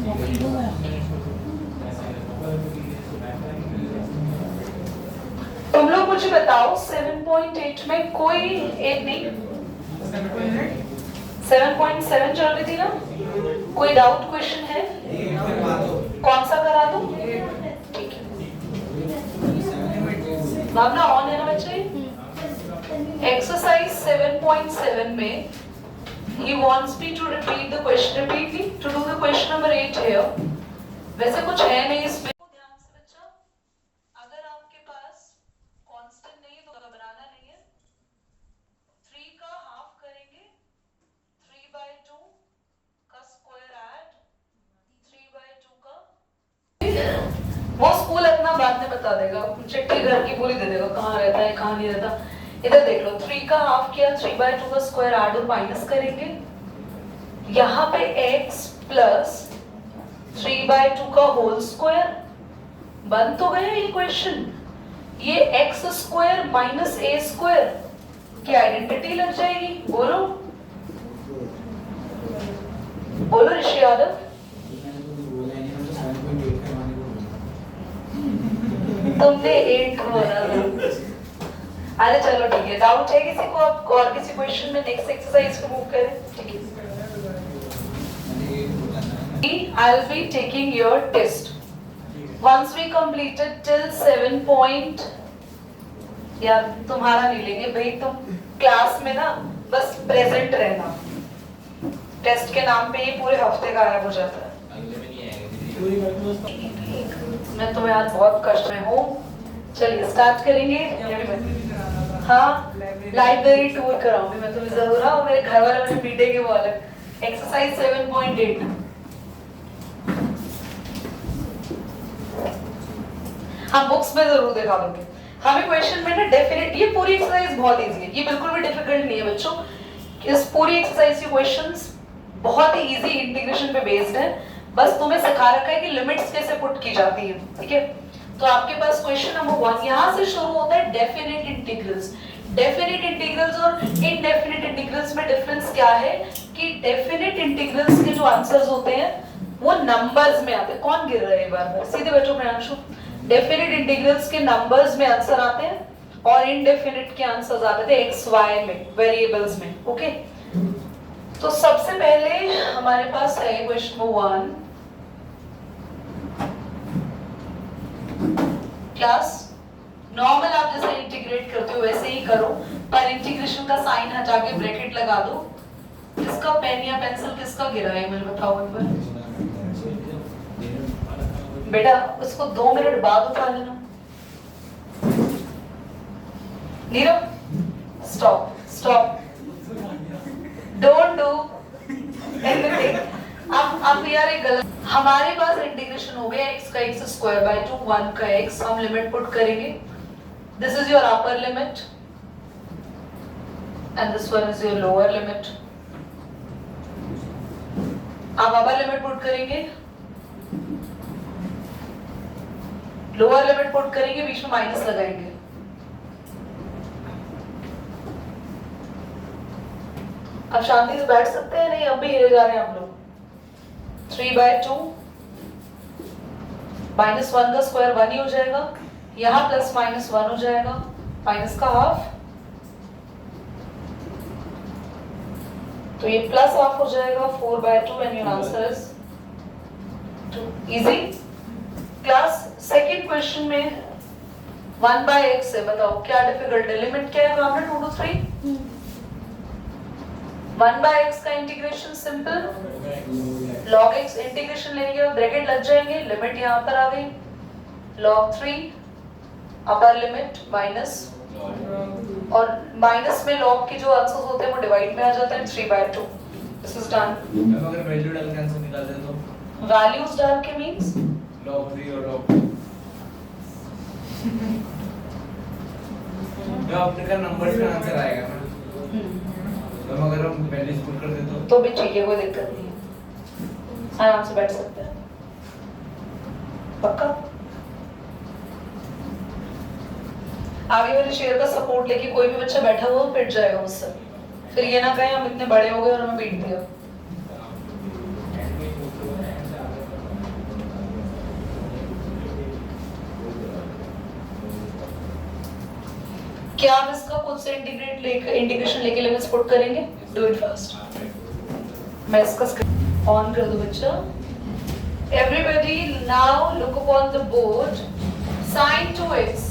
तुम लोग मुझे बताओ 7.8 में कोई एक नहीं 7.7 चल रही थी ना, कोई डाउट क्वेश्चन है? कौन सा करा दूं? ठीक है, भावना ऑन है ना बच्चे? एक्सरसाइज 7.7 में he wants me to repeat the question repeatedly to do the question number 8 here. वैसे कुछ है नहीं इसमें, ध्यान से बच्चा, अगर आपके पास कांस्टेंट नहीं है तो घबराना नहीं है। 3 का हाफ करेंगे, 3/2 का स्क्वायर ऐड 3/2 का, वो स्कूल अपना बाद में बता देगा, चिट्ठी घर की पूरी दे देगा, कहाँ रहता है कहाँ नहीं रहता। इधर देख लो, 3 का हाफ किया, 3/2 का स्क्वायर ऐड और माइनस करेंगे, यहाँ पे x प्लस 3/2 का होल स्क्वायर बन तो गया ये क्वेश्चन। ये x square minus a square की आइडेंटिटी लग जाएगी। बोलो बोलो ऋषि यादव। तुमने 8 बोला था। अरे चलो ठीक है, डाउट है किसी को? आप और किसी क्वेश्चन में नेक्स्ट एक्सरसाइज को मूव करें, ठीक है? I'll be taking your test once we completed till 7 point, यार तुम्हारा नहीं लेंगे भाई, तुम क्लास में ना बस प्रेजेंट रहना, टेस्ट के नाम पे ये पूरे हफ्ते गायब हो जाता है। मैं तो यार बहुत कष्ट में हूँ। चलिए स्टार्ट करेंगे। हाँ, लाइब्रेरी टूर कराऊंगी मैं तुम्हें जरूर। हाँ, मेरे घर वाले मुझे पीटेंगे वो अलग। एक्सरसाइज 7.8 हम बुक्स में जरूर दिखा दोगे हमें क्वेश्चन में ना डेफिनेट। ये पूरी एक्सरसाइज बहुत इजी है, ये बिल्कुल भी डिफिकल्ट नहीं है बच्चों। इस पूरी एक्सरसाइज के क्वेश्चंस बहुत ही इजी इंटीग्रेशन पे बेस्ड है, बस तुम्हें सिखा रखा है कि लिमिट्स कैसे पुट की जाती है, ठीक है? तो आपके पास क्वेश्चन नंबर 1 यहाँ से शुरू होता है, डेफिनेट इंटीग्रल्स। डेफिनेट इंटीग्रल्स और इनडेफिनेट इंटीग्रल्स में डिफरेंस क्या है कि डेफिनेट इंटीग्रल्स के जो आंसर्स होते हैं वो नंबर्स में आते हैं। कौन गिर रहा है बार-बार? सीधे बैठो प्रियांशु। डेफिनेट इंटीग्रल्स के नंबर्स में आंसर आते हैं और इनडेफिनेट के आंसर्स आते हैं एक्स वाई में, वेरिएबल्स में, ओके? तो सबसे पहले हमारे पास है क्वेश्चन नंबर 1। क्लास नॉर्मल आप जैसे इंटीग्रेट करते हो वैसे ही करो, पर इंटीग्रेशन का साइन हटा के ब्रैकेट लगा दो। किसका पेन या पेंसिल किसका गिरा है मुझे बताओ एक बार। बेटा उसको 2 मिनट बाद उठा लेना। Nirav stop stop, don't do anything. अब यार एक गलत, हमारे पास इंटीग्रेशन हो गया x का x स्क्वायर बाय 2, 1 का x। हम लिमिट पुट करेंगे, this is your upper limit and this one is your lower limit. आप अपर लिमिट पुट करेंगे, लोअर लिमिट पुट करेंगे, बीच में माइनस लगाएंगे। अब शांति से बैठ सकते हैं? नहीं, अब भी हिले जा रहे हैं हम लोग। 3/2 -1 का स्क्वायर 1 ही हो जाएगा, यहाँ प्लस माइनस 1 हो जाएगा, माइनस का हाफ, तो ये प्लस हाफ हो जाएगा 4/2 and your answer is 2। Easy class. Second question में 1/x है, बताओ क्या डिफिकल्ट है? लिमिट क्या है आपने? 2 to 3। 1/x का integration simple, log x integration लेने के बाद ब्रैकेट लग जाएंगे, लिमिट यहाँ पर आ गई, log 3 अपर लिमिट माइनस, और माइनस में log के जो आंसर्स होते हैं वो डिवाइड में आ जाता है, 3/2। This is done. अगर वैल्यू डाल के आंसर निकाल दे तो वैल्यूज डाल के मींस log 3 और log 2 जो अपने का नंबर का आंसर आएगा ना, तो अगर हम वैल्यूज पुट कर दे तो भी ठीक है, कोई दिक्कत नहीं है, आराम से बैठ सकते हैं। पक्का? आगे वाले शेयर का सपोर्ट लेके कोई भी बच्चा बैठा हुआ पिट जाएगा मुझसे, फिर ये ना कहें हम इतने बड़े हो गए और हमें पीट दिया। क्या आप इसका खुद से इंटीग्रेशन लेके लिमिट्स पुट करेंगे? Do it fast. मैं इसका स्क्रीन ऑन कर दूं बच्चा। Everybody now look upon the board. sin 2x,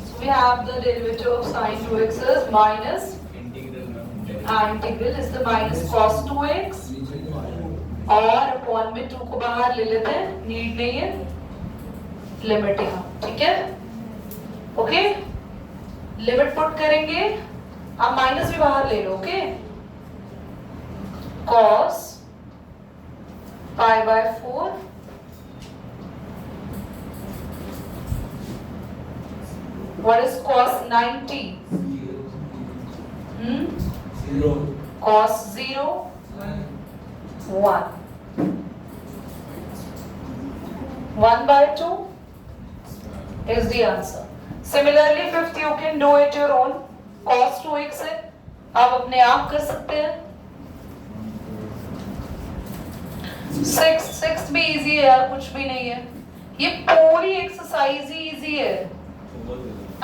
so we have the derivative of sin 2x is minus integral is the minus cos 2x और upon में 2 को बाहर ले लेते हैं, नीड नहीं है, लिमिट यहाँ, ठीक है? ओके, लिमिट पुट करेंगे, आप माइनस भी बाहर ले लो, okay? cos pi by 4 what is cos 90? Zero. Cos 0 1 1 by 2 is the answer. Similarly, fifth you can do it your own. Cos 2x है, आप अपने आप कर सकते हैं। सिक्स भी इजी है यार, कुछ भी नहीं है, ये पूरी एक्सरसाइज ही इजी है।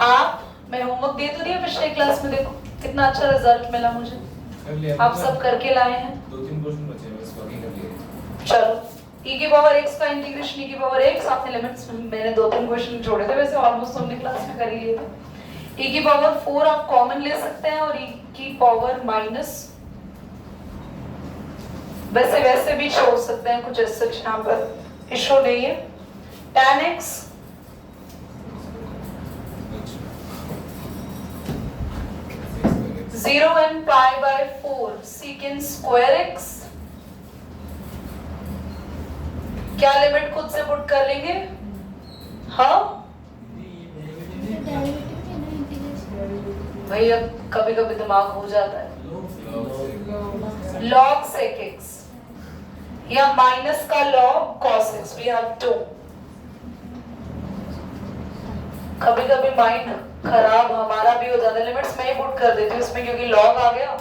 आप, मैं होमवर्क दे तो दिया पिछले क्लास में, देखो कितना अच्छा रिजल्ट मिला मुझे, आप सब करके लाए हैं। 2-3 क्वेश्चन बचे हैं, बस बाकी कर लिए। चलो, e की पावर x का इंटीग्रेशन e की पावर x, आपने लिमिट्स, मैंने 2-3 क्वेश्चन छोड़े थे, वैसे ऑलमोस्ट हमने क्लास में कर ही लिए थे। e की पावर 4 आप कॉमन ले सकते हैं और e की पावर माइनस वैसे भी छोड़ सकते हैं, कुछ ऐसा यहाँ पर इशू नहीं है। tan x 0 and pi by 4 secant square x, क्या लिमिट खुद से पुट कर लेंगे? हाँ भैया, कभी कभी दिमाग हो जाता है। log sec x या माइनस का log cos x, we have 2। कभी कभी माइंड खराब हमारा भी हो जाता है, लिमिट्स मैं ही पुट कर देती हूँ इसमें, क्योंकि लॉग आ गया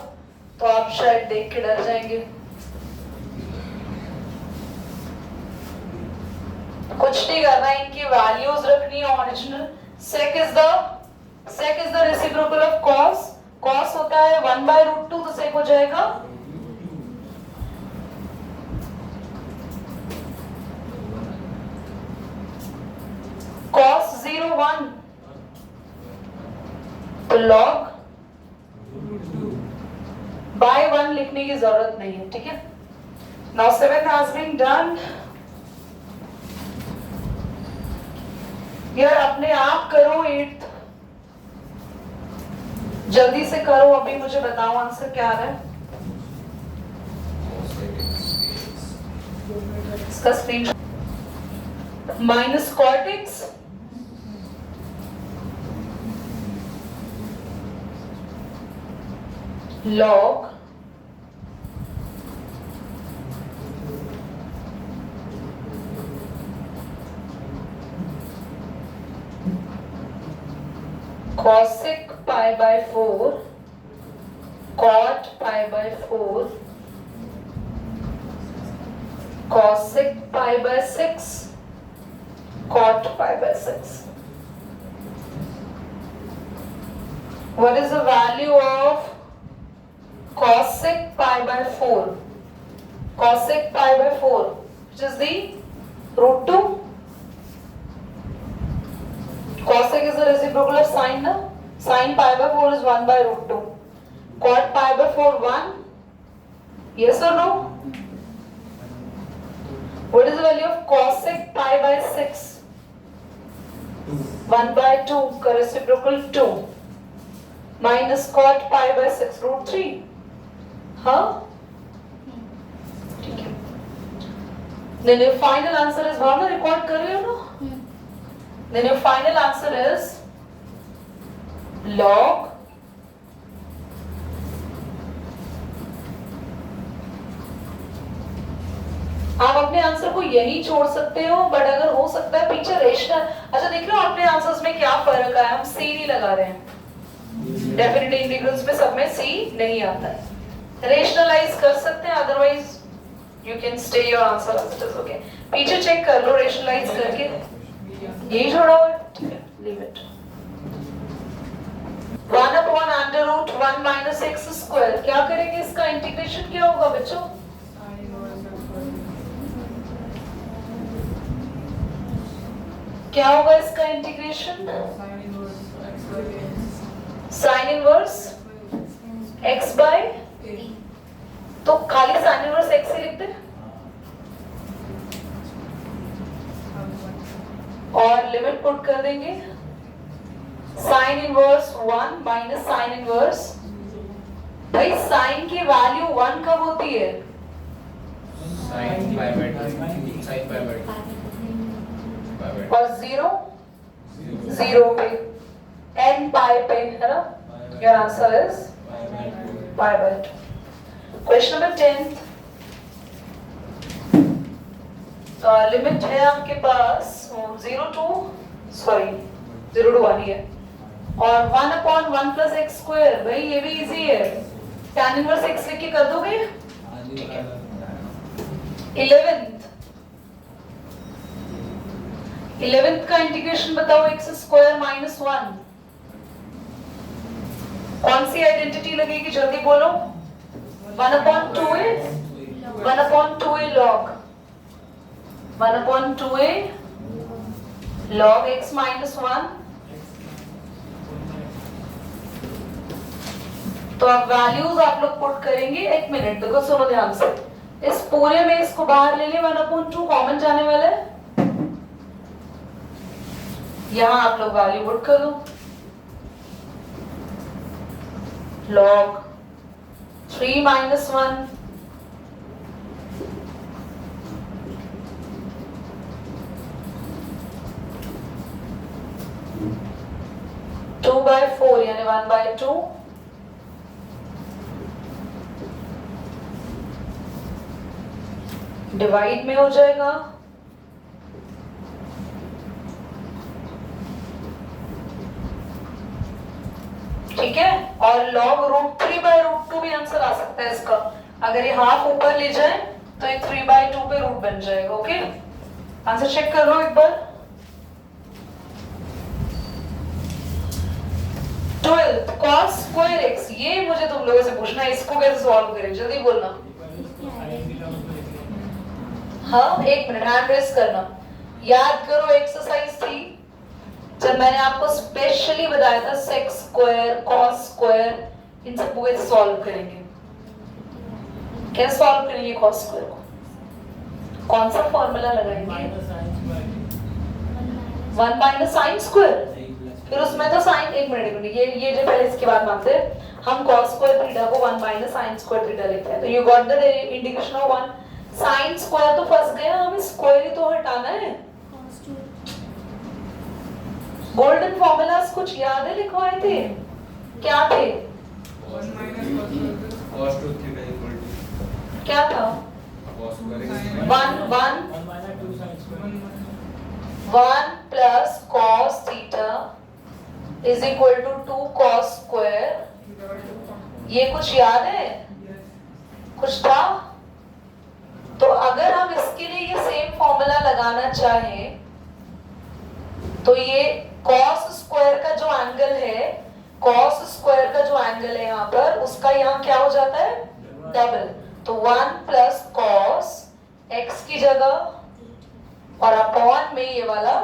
तो आप शायद देख के डर जाएंगे। कुछ नहीं करना, इनकी वैल्यूज रखनी है original. sec is the reciprocal of cos, cos होता है 1/√2, तो sec हो जाएगा cos 0 1, तो log by 1 लिखने की जरूरत नहीं है, ठीक है? Now 7 has been done। यार अपने आप करो 8th, जल्दी से करो, अभी मुझे बताओ आंसर क्या आ रहा है इसका। Screen minus cot x log cosec pi by 4 cot pi by 4 cosec pi by 6 cot pi by 6। What is the value of cosec pi by 4? Cosec pi by 4, which is the √2. Cosec is the reciprocal of sin, na? Sin pi by 4 is 1/√2. Cot pi by 4 1. Yes or no? What is the value of cosec pi by 6? 1/2 का reciprocal 2 minus cot pi by 6 √3। हाँ, ठीक है। Then your final answer is, Bhavna record कर रहे हो ना? Then your final answer is log आप अपने आंसर को यही छोड़ सकते हो, बट अगर हो सकता है पीछे रेशनल। अच्छा देख लो अपने आंसर्स में क्या फर्क है, हम सी नहीं लगा रहे हैं, डेफिनेट इंटीग्रल्स में सब में सी नहीं आता है। रेशनलाइज कर सकते हैं, otherwise you can stay your answer as it is, okay? पीछे चेक कर लो रेशनलाइज करके, यही छोड़ा हुआ है, ठीक है, leave it. Upon under root 1 minus x square. क्या करेंगे, इसका इंटीग्रेशन क्या होगा बच्चों? क्या होगा इसका integration? Sine inverse x by, तो खाली साइन इनवर्स x से लिखते हैं और लिमिट पुट कर देंगे। Sine inverse 1 minus sine inverse, भाई साइन की वैल्यू 1 कब होती है? Sine pi by 2, sine pi by 2 और 0 पे, n पाई पे, है ना? Your answer is pi by 2। Question number 10, limit है आपके पास 0 to 1 ही है और 1 अपॉन 1 प्लस एक्स स्क्वायर। भाई ये भी इजी है, tan इनवर्स x लिख के कर दोगे? ठीक है। 11th का इंटीग्रेशन बताओ, एक्स स्क्वायर माइनस 1। कौन सी आइडेंटिटी लगेगी, जल्दी बोलो। 1 upon 2a, 1 upon 2a log, 1 upon 2a log x minus 1। तो अब वैल्यूज आप लोग पुट करेंगे। एक मिनट देखो, सुनो ध्यान से, इस पूरे में इसको बाहर ले ले, 1 अपॉन 2 कॉमन जाने वाला है, यहां आप लोग वैल्यू पुट करो। log 3 माइनस 1 2/4 यानी 1/2 डिवाइड में हो जाएगा। ठीक है, और log √3/√2 भी आंसर आ सकता है इसका। अगर ये हाफ ऊपर ले जाए तो ये 3/2 पे रूट बन जाएगा। ओके, आंसर चेक कर लो एक बार। 12 cos स्क्वायर x, ये मुझे तुम लोगों से पूछना है, इसको कैसे सॉल्व करें, जल्दी बोलना। हाँ, एक मिनट, हैंड रेस करना। याद करो एक्सरसाइज 3, जब मैंने आपको स्पेशली बताया था सेक स्क्वायर, कॉस स्क्वायर, इन सब को सॉल्व करेंगे। कैसे सॉल्व करेंगे कॉस स्क्वायर को? कौन सा फॉर्मूला लगाएंगे? 1 माइनस साइन स्क्वायर, फिर उसमें तो साइन, एक मिनट ये जो पहले इसके बाद मानते हैं हम कॉस स्क्वायर थीटा को 1 माइनस साइन स्क्वायर थीटा लिखते हैं। तो you got the indication of 1 sine square, तो फंस गया, हमें स्क्वायर ही तो हटाना है। गोल्डन फॉर्मूलास कुछ याद है, लिखवाए थे, क्या थे? cos 2 थीटा इक्वल टू क्या था? 1 plus cos theta is equal to 2 cos square. ये कुछ याद है? कुछ था? तो अगर हम इसके लिए ये सेम फॉर्मूला लगाना चाहें तो ये cos स्क्वायर का जो एंगल है, cos स्क्वायर का जो एंगल है यहाँ पर, उसका यहाँ क्या हो जाता है? डबल। तो 1 प्लस cos x की जगह और अपॉन में ये वाला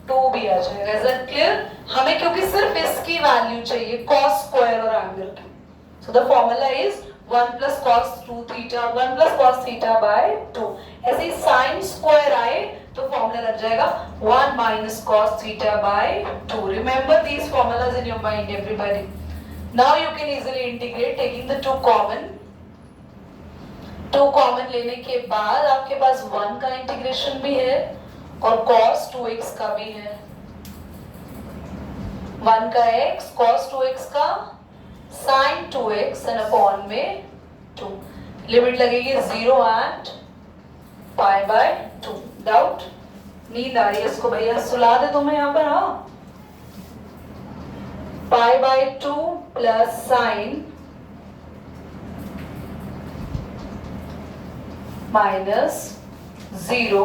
2 भी आ जाएगा। Is that clear? हमें क्योंकि सिर्फ इसकी वैल्यू चाहिए, cos स्क्वायर और एंगल की। So the formula is 1 plus cos 2 theta, 1 plus cos theta by 2। ऐसे ही sin स्क्वायर आए तो फॉर्मूला लग जाएगा 1 minus cos theta by 2। Remember these formulas in your mind, everybody. Now you can easily integrate taking the 2 common। 2 common लेने के बाद आपके पास 1 का इंटीग्रेशन भी है और cos 2x का भी है। 1 का x, cos 2x का sin 2x and upon में 2। लिमिट लगेगी 0 and पाई बाय 2। डाउट? नींद आ रही है इसको, भैया सुला दे तुम्हें यहाँ पर। हाँ, pi by 2 plus sine minus 0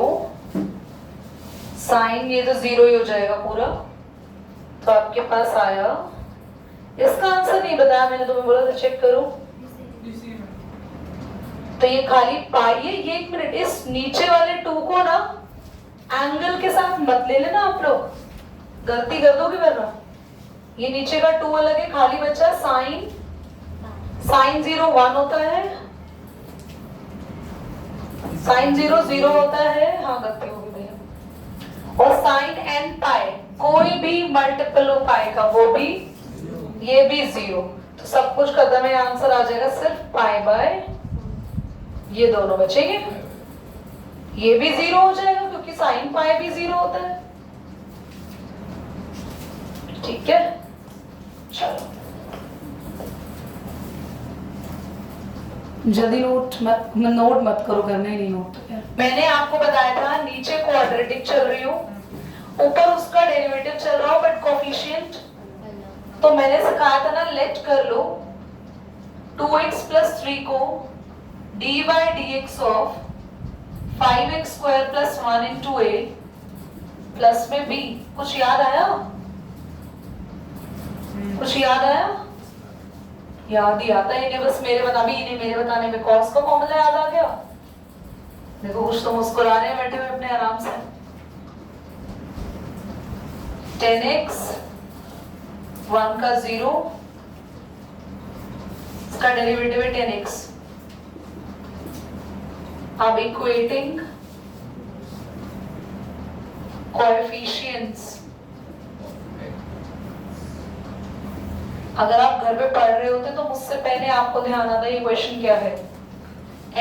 sine, ये तो 0 ही हो जाएगा पूरा। तो आपके पास आया इसका आंसर नहीं बताया मैंने, तुम्हें बोला था चेक करो। तो ये खाली पाई है। ये 1 मिनट, इस नीचे वाले 2 को ना एंगल के साथ मत ले लेना आप लोग, गलती कर दोगे वरना। ये नीचे का 2 अलग है, खाली बचा साइन। साइन 0 1 होता है, साइन 0 0 होता है। हाँ गलती होगी भैया। और साइन n पाई, कोई भी मल्टीपल हो पाई का, वो भी, ये भी 0। तो सब कुछ खत्म है, आंसर आ जाएगा सिर्फ पाई बाय, ये दोनों बचेंगे। ये भी 0 हो जाएगा क्योंकि साइन पाई भी 0 होता है। ठीक है, चलो जल्दी नोट मत करो, करना ही नहीं नोट। मैंने आपको बताया था नीचे क्वाड्रेटिक चल रही हो, ऊपर उसका डेरिवेटिव चल रहा हो बट कोफिशिएंट। तो मैंने सिखाया था ना, लेट कर लो 2x + 3 को dy/dx of 5x² + 1 * a plus में b। कुछ याद आया? कुछ याद आया? याद ही आता है इन्हें, बस मेरे बताने में कॉस का फॉर्मूला याद आ गया। देखो कुछ तो मुस्कुरा रहे हैं बैठे हुए अपने आराम से। 10x 1 का 0, इसका डेरिवेटिव है 10x। अब इक्वेटिंग कोएफिशिएंट्स। अगर आप घर पे पढ़ रहे होते तो मुझसे पहले आपको ध्यान आता ये क्वेश्चन क्या है।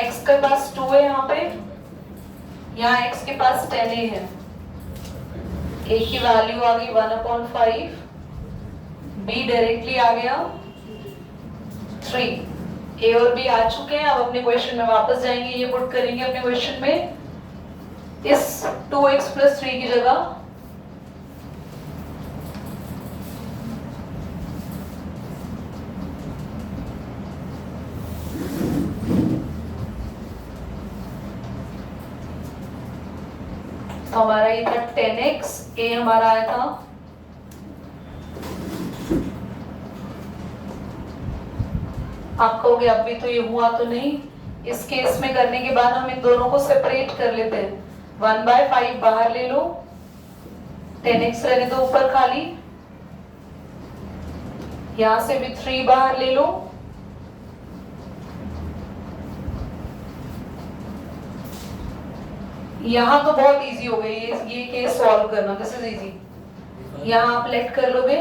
x के पास 2 है यहाँ पे, यहाँ x के पास 10a है। a की वैल्यू आ गई 1/5, b डायरेक्टली आ गया 3। a और b आ चुके हैं। अब अपने क्वेश्चन में वापस जाएंगे, ये पुट करेंगे अपने क्वेश्चन में। इस 2x + 3 की जगह तो हमारा ये था 10x, a हमारा आया था आप कहोगे अब भी तो ये हुआ तो नहीं। इस केस में करने के बाद हम इन दोनों को सेपरेट कर लेते हैं। 1/5 बाहर ले लो, 10x रहने दो ऊपर खाली, यहां से भी 3 बाहर ले लो, यहां तो बहुत इजी हो गई ये केस सॉल्व करना, दिस इज इजी। यहां आप लेट कर लोगे,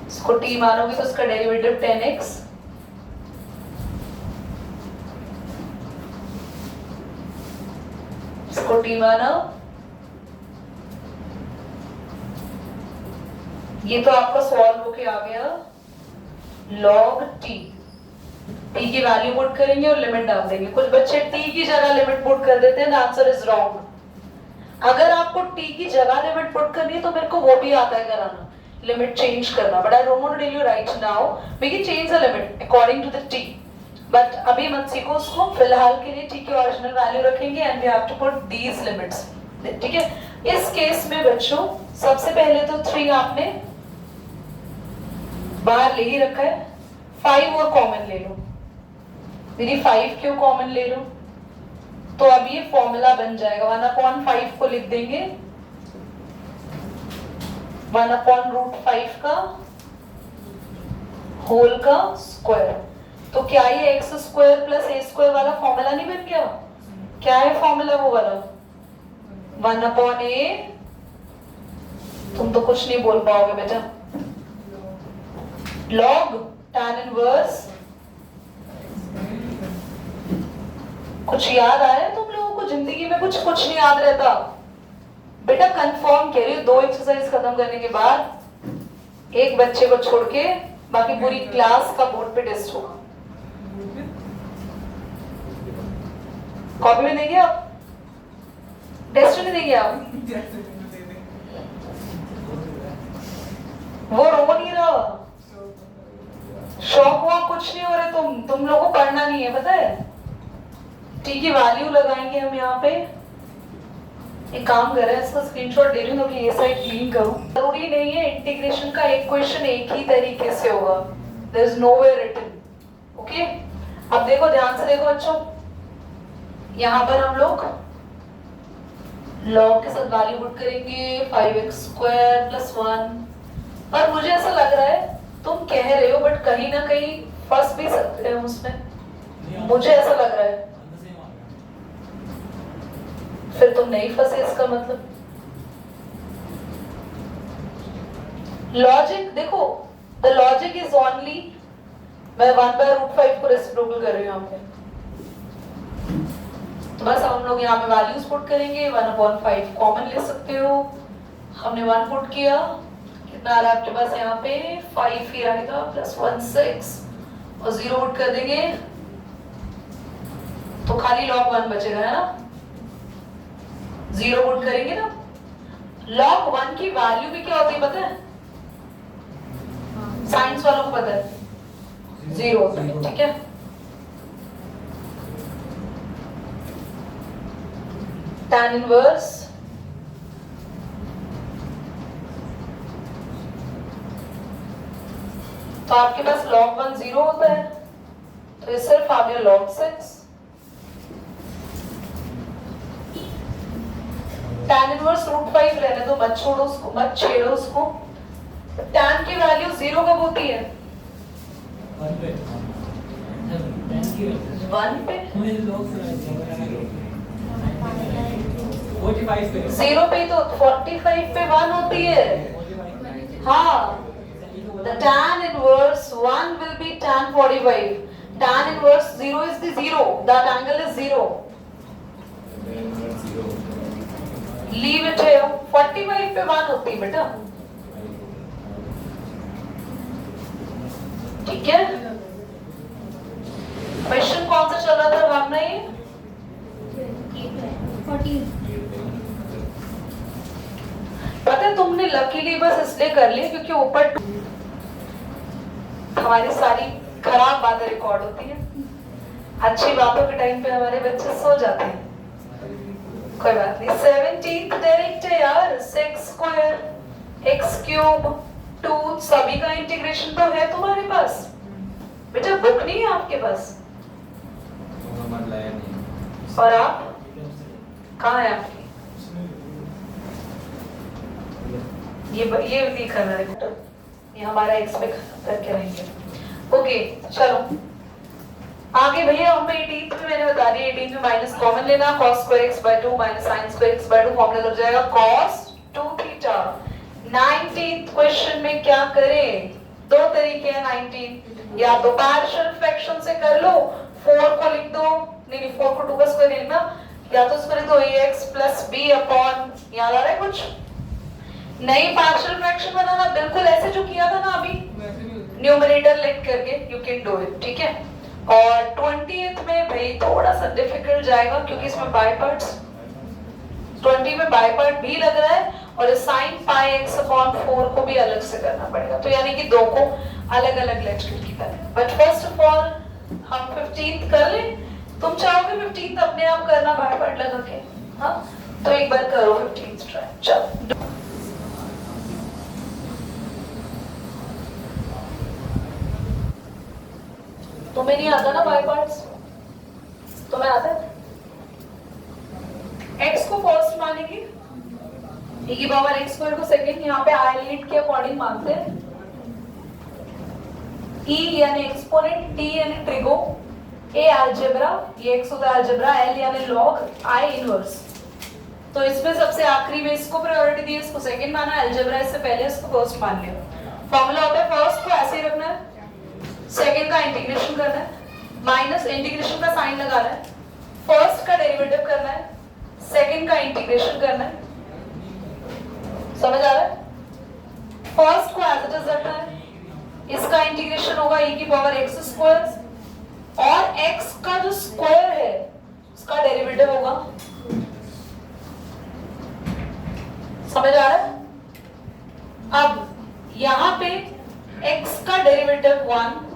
इसको t मानोगे तो इसका डेरिवेटिव 10x, इसको t माना, ये तो आपका सॉल्व होके आ गया log t। t की वैल्यू पुट करेंगे और लिमिट डाल देंगे। कुछ बच्चे t की जगह लिमिट पुट कर देते हैं, आंसर इज रॉन्ग। अगर आपको t की जगह लिमिट पुट करनी है तो मेरे को वो भी आता है कराना, लिमिट चेंज करना, but I don't want to tell you right now. We can change the limit according to the t, बट अभी मत सीखो उसको। फिलहाल के लिए t की ओरिजिनल वैल्यू रखेंगे and we have to put these limits. ठीक है, इस केस में बच्चों सबसे पहले तो 3 आपने बाहर ले ही रखा है, 5 और कॉमन ले लो। दीदी 5 क्यों कॉमन ले लो? तो अब ये फॉर्मूला बन जाएगा, 1/5 को लिख देंगे 1/√5 का होल का स्क्वायर। तो क्या ये x² + a² वाला फॉर्मूला नहीं बन गया? क्या है फॉर्मूला वो वाला? 1/a। तुम तो कुछ नहीं बोल पाओगे बेटा। log tan inverse. कुछ याद आया तुम लोगों को? जिंदगी में कुछ नहीं याद रहता बेटा। कंफर्म कह रही हूँ, 2 एक्सरसाइज खत्म करने के बाद एक बच्चे को छोड़ के बाकी पूरी क्लास का बोर्ड पे टेस्ट होगा। कॉपी में देंगे आप? टेस्ट नहीं देंगे आप? वो रो नहीं रहा, शौक हुआ कुछ नहीं हो रहा। तुम लोगों को पढ़ना नहीं है, पता है। t की वैल्यू लगाएंगे हम यहाँ पे एक काम कर रहे हैं, इसका स्क्रीनशॉट ले रही हूँ कि ये साइड क्लीन करूँ। जरूरी नहीं है इंटीग्रेशन का एक क्वेश्चन एक ही तरीके से होगा, there is no way written. Okay, अब देखो ध्यान से देखो बच्चों, यहाँ पर हम लोग लॉग के साथ वैल्यू पुट करेंगे 5x² + 1, और मुझे ऐसा लग रहा है तुम कह रहे हो बट कहीं ना कहीं फंस भी सकते हो उसमें, मुझे ऐसा लग रहा है। फिर तुम नहीं फंसे इसका मतलब। लॉजिक देखो, द लॉजिक इज ओनली, मैं 1/√5 को रेसिप्रोकल कर रही हूँ यहाँ पे, तो बस हम लोग यहाँ पे वैल्यूज पुट करेंगे, 1/5 कॉमन ले सकते हो। हमने 1 पुट किया, कितना आ रहा है आपके पास यहाँ पे 5 ही आएगा, +1 6, और 0 पुट कर देंगे तो खाली log 1 बचेगा, है ना। 0 पुट करेंगे ना, log 1 की वैल्यू भी क्या होती है पता है, साइंस वालों को पता है, 0 होता है, ठीक है। tan इनवर्स तो आपके पास log 1 0 होता है, तो ये सिर्फ आ गया log 6। tan इनवर्स √5 रहने दो, मत छोड़ो उसको, मत छेड़ो उसको। tan की वैल्यू 0 कब होती है? 1 पे। 0 पे तो 45 पे 1 होती है। हाँ, the tan inverse 1 will be tan 45. Tan inverse 0 is the 0. That angle is 0. Leave it here. 45 पे 1 होती है बेटा, ठीक है। क्वेश्चन कौन सा चल रहा था भावना? ये 14। पता है तुमने लकीली बस इसलिए कर लिया क्योंकि ऊपर हमारी सारी खराब बातें रिकॉर्ड होती हैं, अच्छी बातों के टाइम पे हमारे बच्चे सो जाते हैं। कोई बात नहीं। 17th डायरेक्ट है यार, sec² x³ 2, सभी का इंटीग्रेशन तो है तुम्हारे पास बेटा, बुक नहीं है आपके पास। और आप कहाँ है आपकी? ये नहीं करना है, ये हमारा एक्स पे करके रहेंगे। ओके चलो आगे भैया, हम 18th में मैंने बता दिया, 18th में माइनस कॉमन लेना, cos² x/2 - sin² x/2 formula लग जाएगा cos 2θ। 19th क्वेश्चन में क्या करें? दो तरीके हैं 19, या तो पार्शियल फ्रैक्शन से कर लो, 4 को लिख दो, नहीं 4 को 2 का स्क्वायर लिखना, या तो इसको लिख दो ax + b अपॉन, याद आ रहा है कुछ? नहीं पार्शियल फ्रैक्शन बनाना बिल्कुल ऐसे जो किया था ना अभी, न्यूमरेटर लिख करके, यू कैन डू इट, ठीक है। और 20th में भाई थोड़ा सा डिफिकल्ट जाएगा क्योंकि इसमें बाय पार्ट्स, 20 में बाय पार्ट भी लग रहा है, और sin πx/4 को भी अलग से करना पड़ेगा, तो यानी कि दो को अलग अलग लेट करके करना। बट फर्स्ट ऑफ ऑल हम 15th कर ले, तुम चाहोगे 15th अपने आप करना बाय पार्ट लगा के, हाँ तो एक बार करो 15th ट्राई। चलो तुम्हें नहीं आता ना बाय पार्ट्स, तुम्हें आता है? x को फर्स्ट मानेंगे, e⁻x² को सेकंड, यहाँ पे आइलेट के अकॉर्डिंग मानते हैं। e यानी एक्सपोनेंट, t यानी ट्रिगो, a अलजेब्रा, ये x होता है अलजेब्रा, l यानी लॉग, i इनवर्स। तो इसमें सबसे आखिरी में इसको प्रायोरिटी दी, इसको सेकंड माना, अलजेब्रा इससे पहले, इसको फर्स्ट मान लिया। फॉर्मूला होता है फर्स्ट को ऐसे ही रखना है, सेकंड का इंटीग्रेशन करना है, माइनस इंटीग्रेशन का साइन लगाना है, फर्स्ट का डेरिवेटिव करना है, सेकंड का इंटीग्रेशन करना है। समझ आ रहा है? फर्स्ट को एज इट इज रखना है, इसका इंटीग्रेशन होगा e⁻x², और x का जो स्क्वायर है उसका डेरिवेटिव होगा। समझ आ रहा है? अब यहां पे x का डेरिवेटिव 1,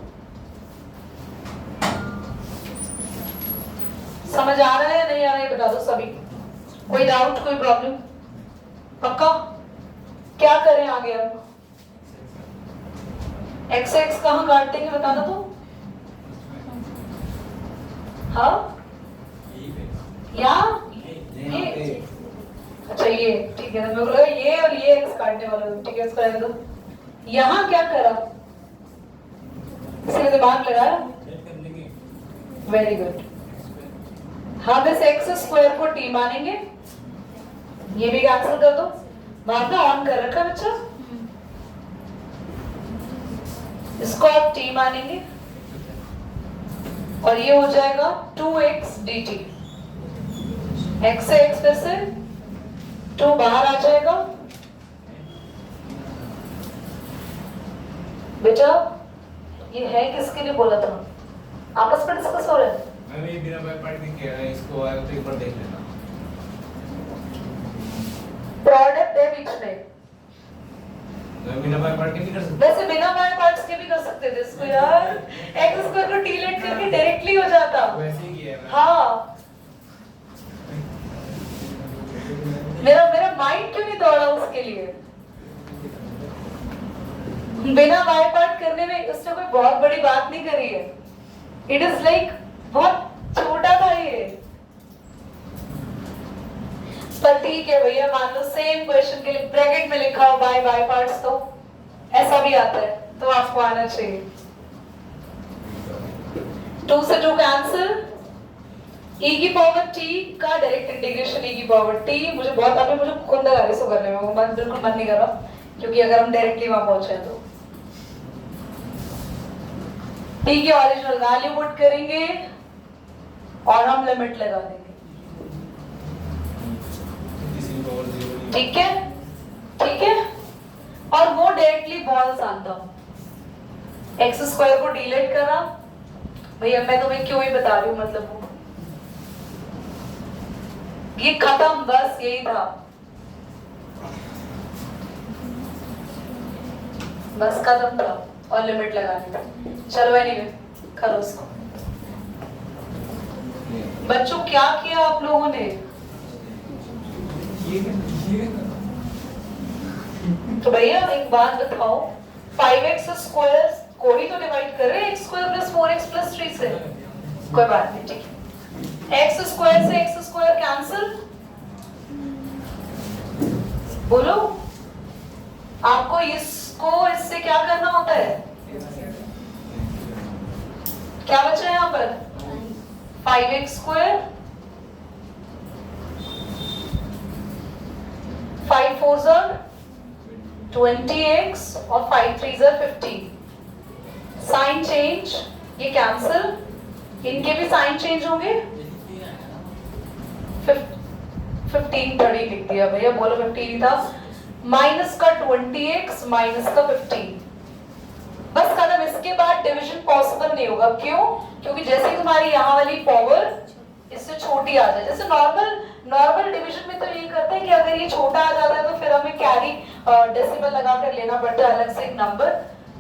समझ आ रहा है या नहीं आ रहा है बता दो सभी। कोई डाउट, कोई प्रॉब्लम? पक्का? क्या करें आगे अब? एक्स एक्स कहाँ काट देंगे बताना तो? हाँ यहाँ ये, अच्छा ये ठीक है, मेरे को लगा ये और ये एक्स काटने वाला हूँ, ठीक है इसको रहने दो। यहाँ क्या करा? इसलिए दिमाग लगाया, वेरी गुड। हम इस एक्स स्क्वायर को टी मानेंगे, ये भी कैंसिल कर दो। आपने ऑन कर रखा बच्चा, इसको आप टी मानेंगे और ये हो जाएगा 2x dt। x से x फिर से 2 बाहर आ जाएगा। बेटा ये है किसके लिए बोला था? आपस में डिस्कस हो रहा है। मैं भी बिना बाय पार्ट नहीं किया है, इसको आया तो एक बार देख लेना। प्रोडक्ट है बीच में, मैं बिना बाय पार्ट के नहीं कर सकता। वैसे बिना बाय पार्ट्स के भी कर सकते थे इसको यार, एक्स स्क्वायर को टी लेट करके डायरेक्टली हो जाता। वैसे ही किया है। हाँ मेरा मेरा माइंड क्यों नहीं दौड़ा उसके लिए? बिना बाय पार्ट करने में उसने कोई बहुत बड़ी बात नहीं करी है। इट इज लाइक बहुत छोटा था ये, पर ठीक है भैया, मान लो सेम क्वेश्चन के लिए ब्रैकेट में लिखा हो बाय बाय पार्ट्स, तो ऐसा भी आता है, तो आपको आना चाहिए। 2 से 2 कैंसिल, e की पावर t का डायरेक्ट इंटीग्रेशन e की पावर t। मुझे बहुत अभी मुझे खुद लगा रही सो करने में, वो मन बिल्कुल मन नहीं कर रहा, क्योंकि अगर हम डायरेक्टली वहां पहुंचे तो t की ओरिजिनल वैल्यू पुट करेंगे और हम लिमिट लगा देंगे। ठीक है, ठीक है। और वो डायरेक्टली बहुत आसान था, एक्स स्क्वायर को डिलीट करा। भैया मैं तुम्हें क्यों ही बता रही हूँ, मतलब वो ये खत्म, बस यही था, बस खत्म था और लिमिट लगानी था। चलो एनीवे करो उसको। बच्चों क्या किया आप लोगों ने? तो भैया एक बात बताओ, 5x स्क्वायर को ही तो डिवाइड कर रहे हैं x square plus 4x plus 3 से। कोई बात नहीं, ठीक है। x स्क्वायर से x स्क्वायर कैंसिल। बोलो आपको इसको इससे क्या करना होता है? क्या बचा है यहाँ पर? 5x square, 5 4s are 20x और 5 3s are 50। साइन चेंज, ये कैंसिल, इनके भी साइन चेंज होंगे। 15 30 लिख दिया भैया, बोलो 15 था। माइनस का 20x माइनस का 15, बस खत्म। इसके बाद डिवीजन पॉसिबल नहीं होगा। क्यों? क्योंकि जैसे ही तुम्हारी यहाँ वाली पावर इससे छोटी आ जाए, जैसे नॉर्मल डिवीजन में तो ये करते हैं कि अगर ये छोटा आ जाता है तो फिर हमें कैरी डेसिमल लगा कर लेना पड़ता है अलग से एक नंबर।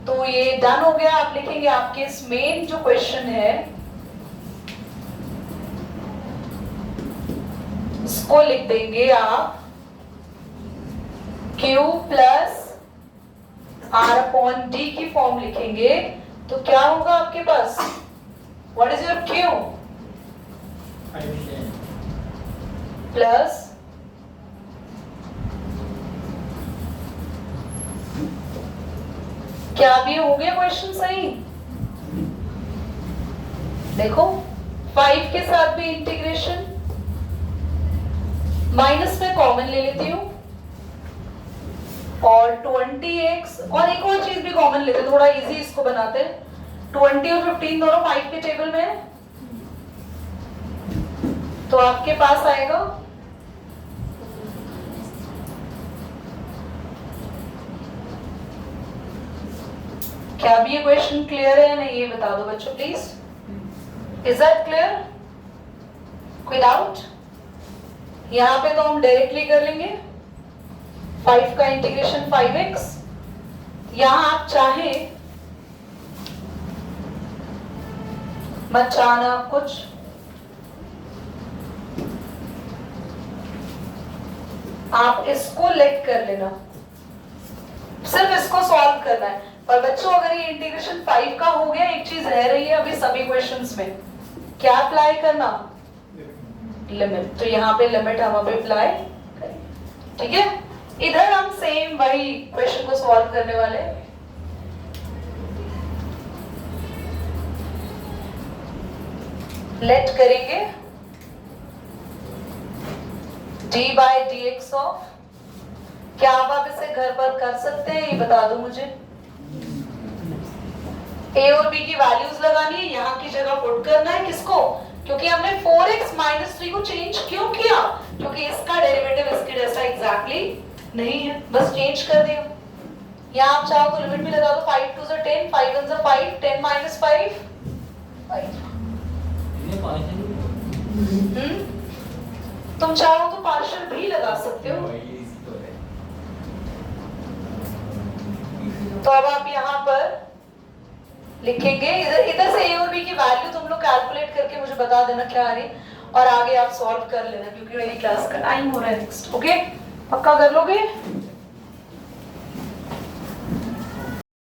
तो ये डन हो गया। आप लिखेंगे आपके इस मेन जो क्वेश्चन है इसको लिख देंगे आप Q plus R upon D की फॉर्म लिखेंगे। तो क्या होगा आपके पास? What is your Q plus क्या भी हो गया क्वेश्चन सही? देखो 5 के साथ भी इंटीग्रेशन, माइनस में कॉमन ले लेती हूं और 20x और एक और चीज भी कॉमन लेते, थोड़ा इजी इसको बनाते। 20 और 15 दोनों 5 के टेबल में है, तो आपके पास आएगा क्या भी ये क्वेश्चन क्लियर है या नहीं, ये बता दो बच्चों प्लीज। Is that clear? कोई डाउट? यहां पे तो हम डायरेक्टली कर लेंगे 5 का इंटीग्रेशन 5x। यहां आप चाहें मत चाहना आप कुछ, आप इसको लेट कर लेना, सिर्फ इसको सॉल्व करना है। पर बच्चों अगर ये इंटीग्रेशन 5 का हो गया, एक चीज रह रही है अभी सभी क्वेश्चंस में, क्या अप्लाई करना, लिमिट। तो यहाँ पे लिमिट हम अभी अप्लाई करेंगे, ठीक है। इधर हम सेम वही क्वेश्चन को सॉल्व करने वाले हैं। लेट करेंगे d बाय dx ऑफ, क्या आप इसे घर पर कर सकते हैं, ये बता दो मुझे। a और b की वैल्यूज लगानी है, यहाँ की जगह पुट करना है किसको, क्योंकि हमने 4x माइनस 3 को चेंज क्यों किया, क्योंकि इसका डेरिवेटिव इसके जैसा एग्जैक्टली नहीं है, बस चेंज कर दिया। यहाँ आप चाहो तो लिमिट भी लगा दो, 5 2 10, 5 1 5, 10 minus 5 5। तुम चाहो तो पार्शियल भी लगा सकते हो। तो अब आप यहाँ पर लिखेंगे, इधर से a और b की वैल्यू तुम लोग कैलकुलेट करके मुझे बता देना क्या आ रही, और आगे आप सॉल्व कर लेना, क्योंकि मेरी क्लास का टाइम हो रहा है नेक्स्ट। ओके, पक्का कर लोगे?